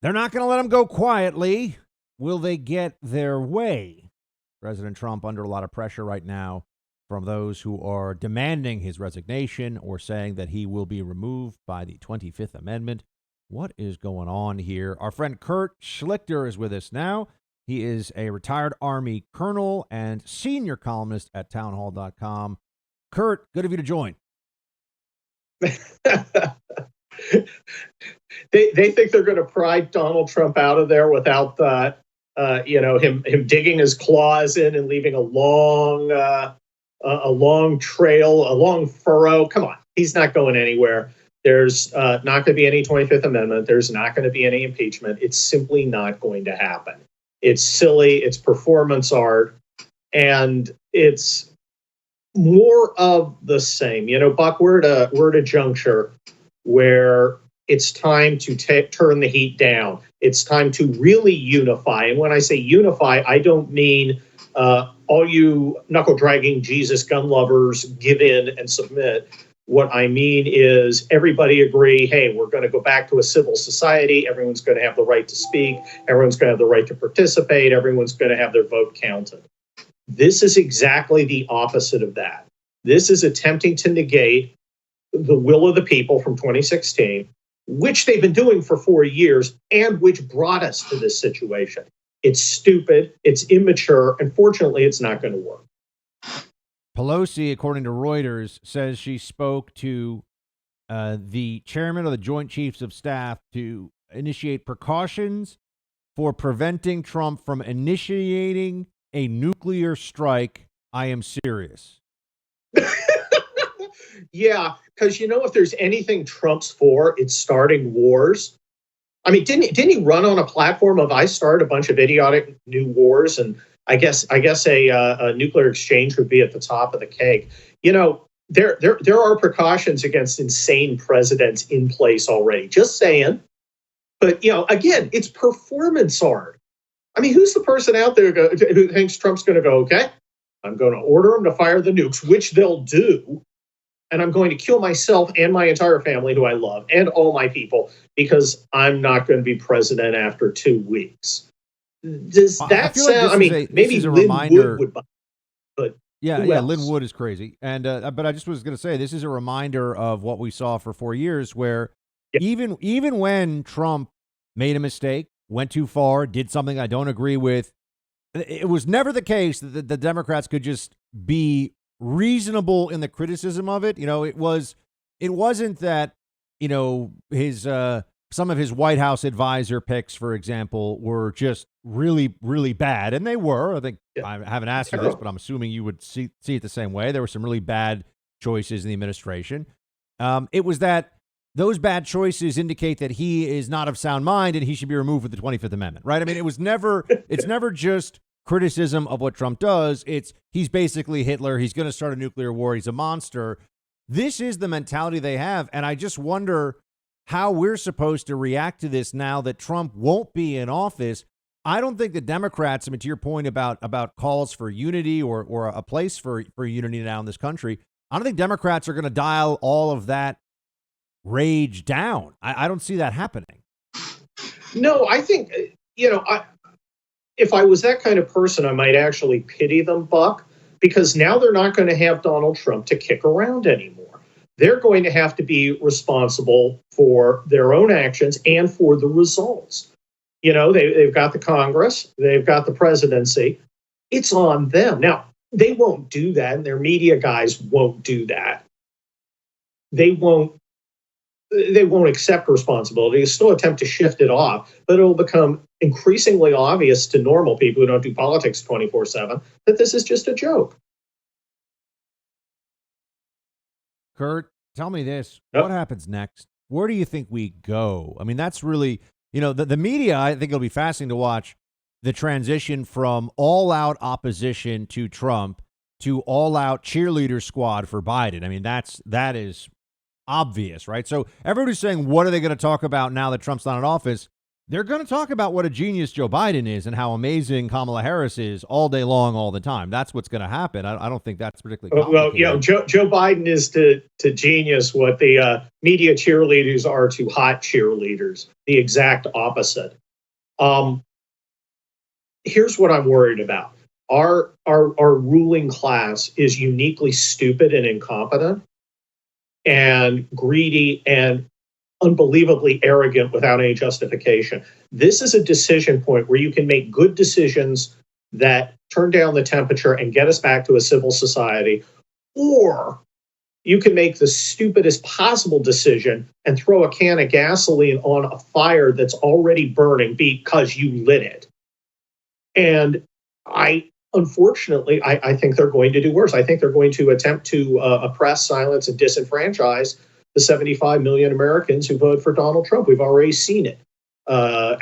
They're not going to let him go quietly. Will they get their way? President Trump under a lot of pressure right now from those who are demanding his resignation or saying that he will be removed by the 25th Amendment. What is going on here? Our friend Curt Schlichter is with us now. He is a retired Army colonel and senior columnist at TownHall.com. Curt, good of you to join. They think they're going to pry Donald Trump out of there without him digging his claws in and leaving a long trail, a long furrow. Come on, he's not going anywhere. There's not going to be any 25th Amendment. There's not going to be any impeachment. It's simply not going to happen. It's silly. It's performance art, and it's more of the same. Buck, we're at a juncture where it's time to turn the heat down. It's time to really unify. And when I say unify, I don't mean all you knuckle-dragging Jesus gun lovers give in and submit. What I mean is everybody agree, hey, we're going to go back to a civil society. Everyone's going to have the right to speak. Everyone's going to have the right to participate. Everyone's going to have their vote counted. This is exactly the opposite of that. This is attempting to negate the will of the people from 2016, which they've been doing for 4 years and which brought us to this situation. It's stupid. It's immature. And fortunately, it's not going to work. Pelosi, according to Reuters, says she spoke to the chairman of the Joint Chiefs of Staff to initiate precautions for preventing Trump from initiating a nuclear strike. I am serious. Yeah, because if there's anything Trump's for, it's starting wars. I mean, didn't he run on a platform of I start a bunch of idiotic new wars, and I guess a nuclear exchange would be at the top of the cake. There are precautions against insane presidents in place already. Just saying. But again, it's performance art. I mean, who's the person out there who thinks Trump's going to go, okay, I'm going to order them to fire the nukes, which they'll do. And I'm going to kill myself and my entire family, who I love, and all my people, because I'm not going to be president after 2 weeks. Does that sound? Maybe Lynn Wood would buy it, but yeah, Lynn Wood is crazy. And but I just was going to say, this is a reminder of what we saw for 4 years, where even when Trump made a mistake, went too far, did something I don't agree with, it was never the case that the Democrats could just be reasonable in the criticism of it. It wasn't that, his some of his White House advisor picks, for example, were just really, really bad. And they were. I think I haven't asked you this, but I'm assuming you would see it the same way. There were some really bad choices in the administration. It was that those bad choices indicate that he is not of sound mind and he should be removed with the 25th Amendment, right? I mean, it's never just criticism of what Trump does. He's basically Hitler. He's going to start a nuclear war. He's a monster. This is the mentality they have. And I just wonder how we're supposed to react to this now that Trump won't be in office. I don't think the Democrats, to your point about calls for unity or a place for unity now in this country, I don't think Democrats are going to dial all of that rage down. I don't see that happening. No, I think, if I was that kind of person, I might actually pity them, Buck, because now they're not going to have Donald Trump to kick around anymore. They're going to have to be responsible for their own actions and for the results. They've got the Congress, they've got the presidency. It's on them. Now, they won't do that, and their media guys won't do that. They won't accept responsibility. They'll still attempt to shift it off, but it'll become increasingly obvious to normal people who don't do politics 24/7 that this is just a joke. Curt, tell me this. What happens next? Where do you think we go? I mean, that's really, the media, I think it'll be fascinating to watch the transition from all-out opposition to Trump to all-out cheerleader squad for Biden. I mean, that is obvious, right? So everybody's saying, what are they going to talk about now that Trump's not in office? They're going to talk about what a genius Joe Biden is and how amazing Kamala Harris is all day long, all the time. That's what's going to happen. I don't think that's particularly complicated. Well, Joe Biden is to genius what the media cheerleaders are to hot cheerleaders. The exact opposite. Here's what I'm worried about. Our ruling class is uniquely stupid and incompetent and greedy and unbelievably arrogant without any justification. This is a decision point where you can make good decisions that turn down the temperature and get us back to a civil society, or you can make the stupidest possible decision and throw a can of gasoline on a fire that's already burning because you lit it. And unfortunately, I think they're going to do worse. I think they're going to attempt to oppress, silence, and disenfranchise the 75 million Americans who voted for Donald Trump. We've already seen it.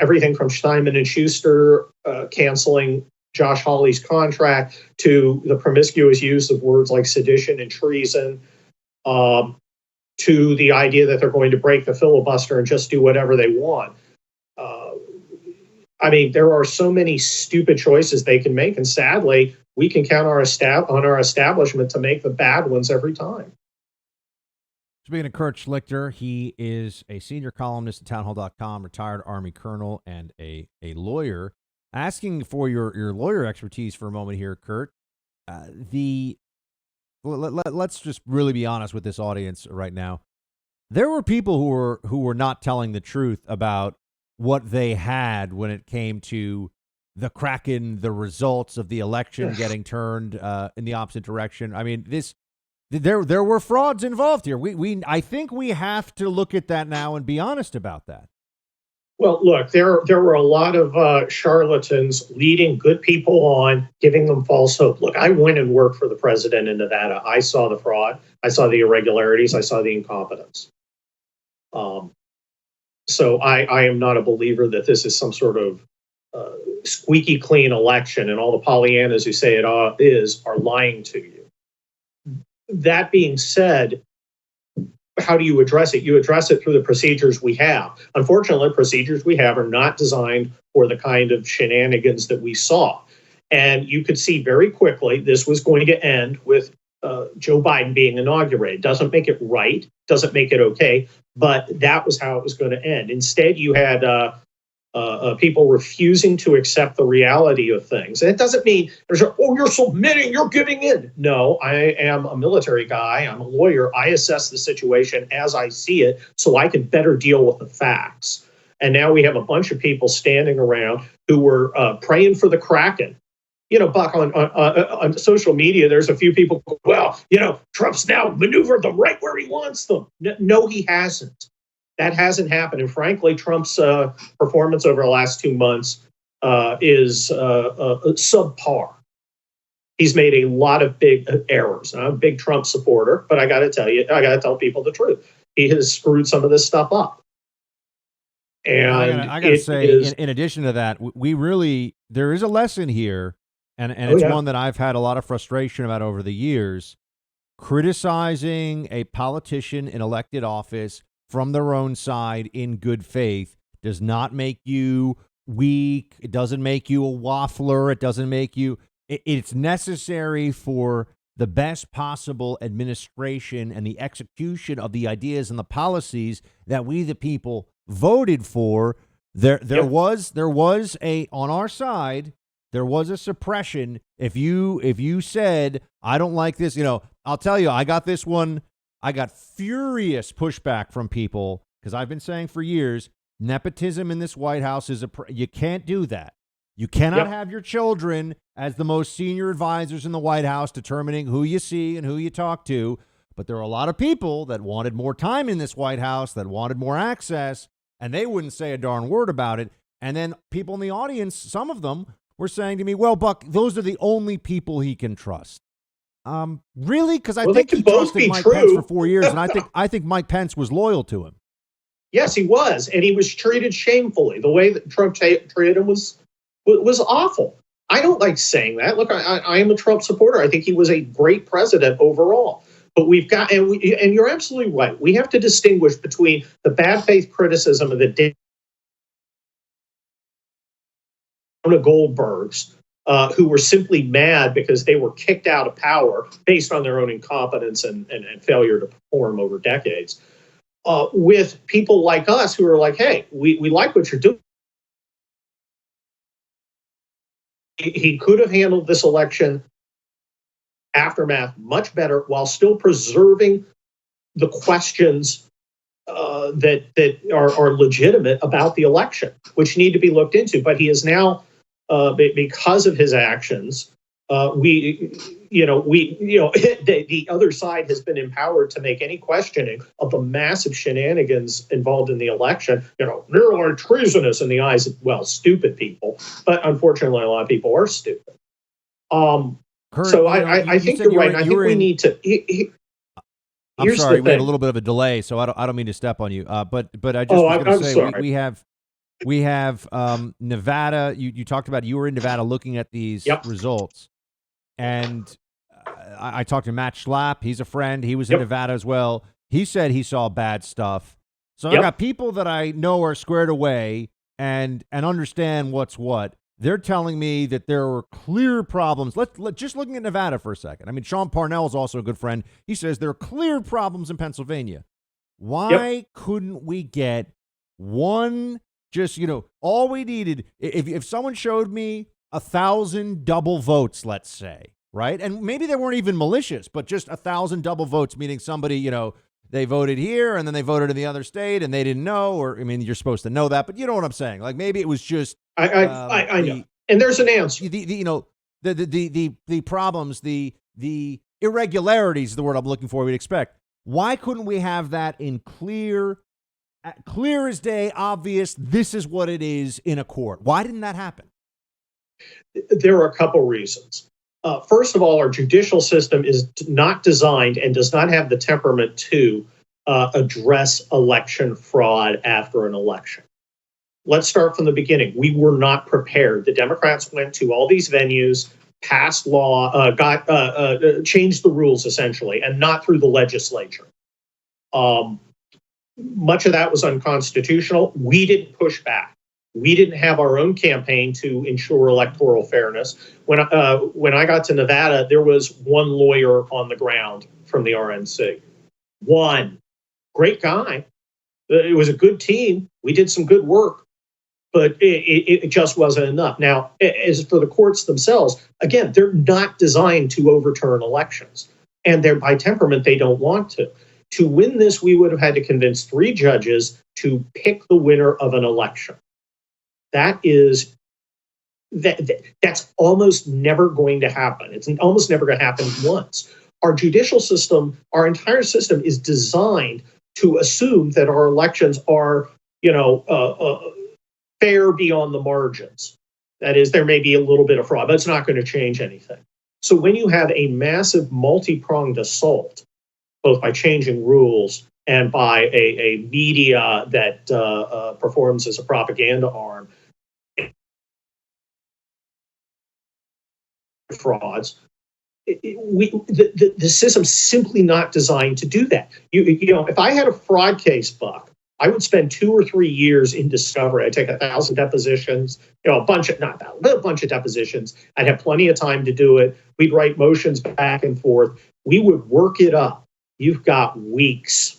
Everything from Steinman and Schuster canceling Josh Hawley's contract to the promiscuous use of words like sedition and treason, to the idea that they're going to break the filibuster and just do whatever they want. I mean, there are so many stupid choices they can make, and sadly, we can count on our establishment to make the bad ones every time. Speaking of Curt Schlichter, he is a senior columnist at TownHall.com, retired Army colonel, and a lawyer. Asking for your lawyer expertise for a moment here, Curt. Let's just really be honest with this audience right now. There were people who were not telling the truth about what they had when it came to the Kraken, the results of the election getting turned in the opposite direction. I mean, there were frauds involved here. I think we have to look at that now and be honest about that. Well, look, there were a lot of charlatans leading good people on, giving them false hope. Look, I went and worked for the president in Nevada. I saw the fraud. I saw the irregularities. I saw the incompetence. So I am not a believer that this is some sort of squeaky clean election, and all the Pollyannas who say it are lying to you. That being said, how do you address it? You address it through the procedures we have. Unfortunately, procedures we have are not designed for the kind of shenanigans that we saw. And you could see very quickly this was going to end with Joe Biden being inaugurated. Doesn't make it right, doesn't make it okay, but that was how it was going to end. Instead, you had people refusing to accept the reality of things. And it doesn't mean you're submitting, you're giving in. No, I am a military guy. I'm a lawyer. I assess the situation as I see it so I can better deal with the facts. And now we have a bunch of people standing around who were praying for the Kraken. You know, Buck, on social media, there's a few people, well, Trump's now maneuvered them right where he wants them. No, he hasn't. That hasn't happened. And frankly, Trump's performance over the last 2 months is subpar. He's made a lot of big errors. I'm a big Trump supporter, but I got to tell people the truth. He has screwed some of this stuff up. And I got to say, in addition to that, there is a lesson here, and it's one that I've had a lot of frustration about over the years. Criticizing a politician in elected office from their own side in good faith does not make you weak. It doesn't make you a waffler. It doesn't make you. It's necessary for the best possible administration and the execution of the ideas and the policies that we, the people, voted for. There was on our side. There was a suppression. If you said, I don't like this, I'll tell you, I got this one. I got furious pushback from people because I've been saying for years, nepotism in this White House you can't do that. You cannot have your children as the most senior advisors in the White House determining who you see and who you talk to. But there are a lot of people that wanted more time in this White House, that wanted more access, and they wouldn't say a darn word about it. And then people in the audience, some of them were saying to me, well, Buck, those are the only people he can trust. Really? Because I think he trusted Mike Pence for 4 years, and I think Mike Pence was loyal to him. Yes, he was, and he was treated shamefully. The way that Trump treated him was awful. I don't like saying that. Look, I am a Trump supporter. I think he was a great president overall. But we've got, and you're absolutely right. We have to distinguish between the bad faith criticism of the Goldbergs, who were simply mad because they were kicked out of power based on their own incompetence and failure to perform over decades, with people like us who are like, hey, we like what you're doing. He could have handled this election aftermath much better while still preserving the questions that are legitimate about the election, which need to be looked into. But he is now, because of his actions, the other side has been empowered to make any questioning of the massive shenanigans involved in the election, nearly treasonous in the eyes of, well, stupid people. But unfortunately, a lot of people are stupid. Kurt, so I think you're right. I think we need to. I'm sorry, we had a little bit of a delay, so I don't mean to step on you. But I just was going to say we have Nevada. You talked about you were in Nevada looking at these results, and I talked to Matt Schlapp. He's a friend. He was in Nevada as well. He said he saw bad stuff. So I got people that I know are squared away and understand what's what. They're telling me that there were clear problems. Let's just looking at Nevada for a second. I mean, Sean Parnell is also a good friend. He says there are clear problems in Pennsylvania. Why couldn't we get one? Just, all we needed, if someone showed me 1,000 double votes, let's say, right? And maybe they weren't even malicious, but just 1,000 double votes, meaning somebody, they voted here and then they voted in the other state and they didn't know, or, I mean, you're supposed to know that, but you know what I'm saying? Like maybe it was just. I know. And there's an answer. The problems, the irregularities is the word I'm looking for, we'd expect. Why couldn't we have that in clear as day, obvious, this is what it is in a court? Why didn't that happen? There are a couple reasons. First of all, our judicial system is not designed and does not have the temperament to address election fraud after an election. Let's start from the beginning. We were not prepared. The Democrats went to all these venues, passed law, changed the rules essentially, and not through the legislature. Much of that was unconstitutional. We didn't push back. We didn't have our own campaign to ensure electoral fairness. When I got to Nevada, there was one lawyer on the ground from the RNC. One. Great guy. It was a good team. We did some good work. But it just wasn't enough. Now, as for the courts themselves, again, they're not designed to overturn elections. And they're by temperament, they don't want to. To win this, we would have had to convince 3 judges to pick the winner of an election. That's almost never going to happen. It's almost never going to happen once. Our judicial system, our entire system is designed to assume that our elections are, fair beyond the margins. That is, there may be a little bit of fraud, but it's not going to change anything. So when you have a massive multi-pronged assault, both by changing rules and by a media that performs as a propaganda arm, frauds, the system's simply not designed to do that. If I had a fraud case, Buck, I would spend 2 or 3 years in discovery. I'd take 1,000 depositions, a bunch of depositions. I'd have plenty of time to do it. We'd write motions back and forth. We would work it up. You've got weeks.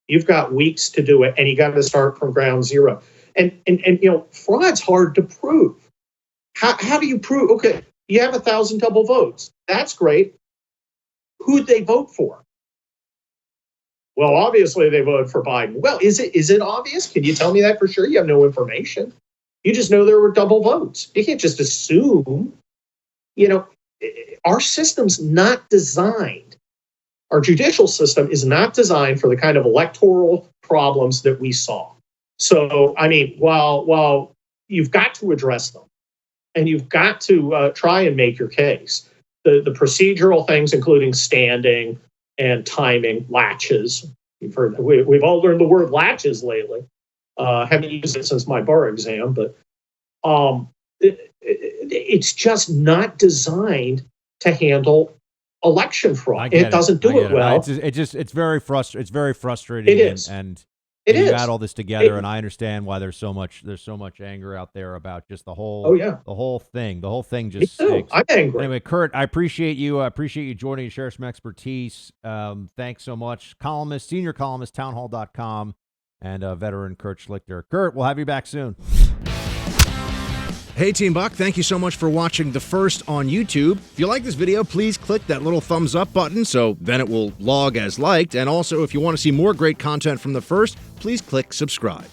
You've got weeks to do it, and you got to start from ground zero. And fraud's hard to prove. How do you prove? Okay, you have 1,000 double votes. That's great. Who'd they vote for? Well, obviously they voted for Biden. Well, is it obvious? Can you tell me that for sure? You have no information. You just know there were double votes. You can't just assume. Our system's not designed. Our judicial system is not designed for the kind of electoral problems that we saw. So, I mean, while you've got to address them and you've got to try and make your case, the procedural things, including standing and timing, latches. We've all learned the word latches lately. Haven't used it since my bar exam, but it's just not designed to handle election fraud. It doesn't do it well. It's very frustrating. It's very frustrating. It is. And It you is. add all this together, and I understand why there's so much anger out there about just the whole the whole thing. The whole thing just stinks. I'm angry. Anyway, Kurt, I appreciate you. I appreciate you joining and share some expertise. Thanks so much. Senior columnist, townhall.com, and veteran Curt Schlichter. Kurt, we'll have you back soon. Hey, Team Buck, thank you so much for watching The First on YouTube. If you like this video, please click that little thumbs up button so then it will log as liked. And also, if you want to see more great content from The First, please click subscribe.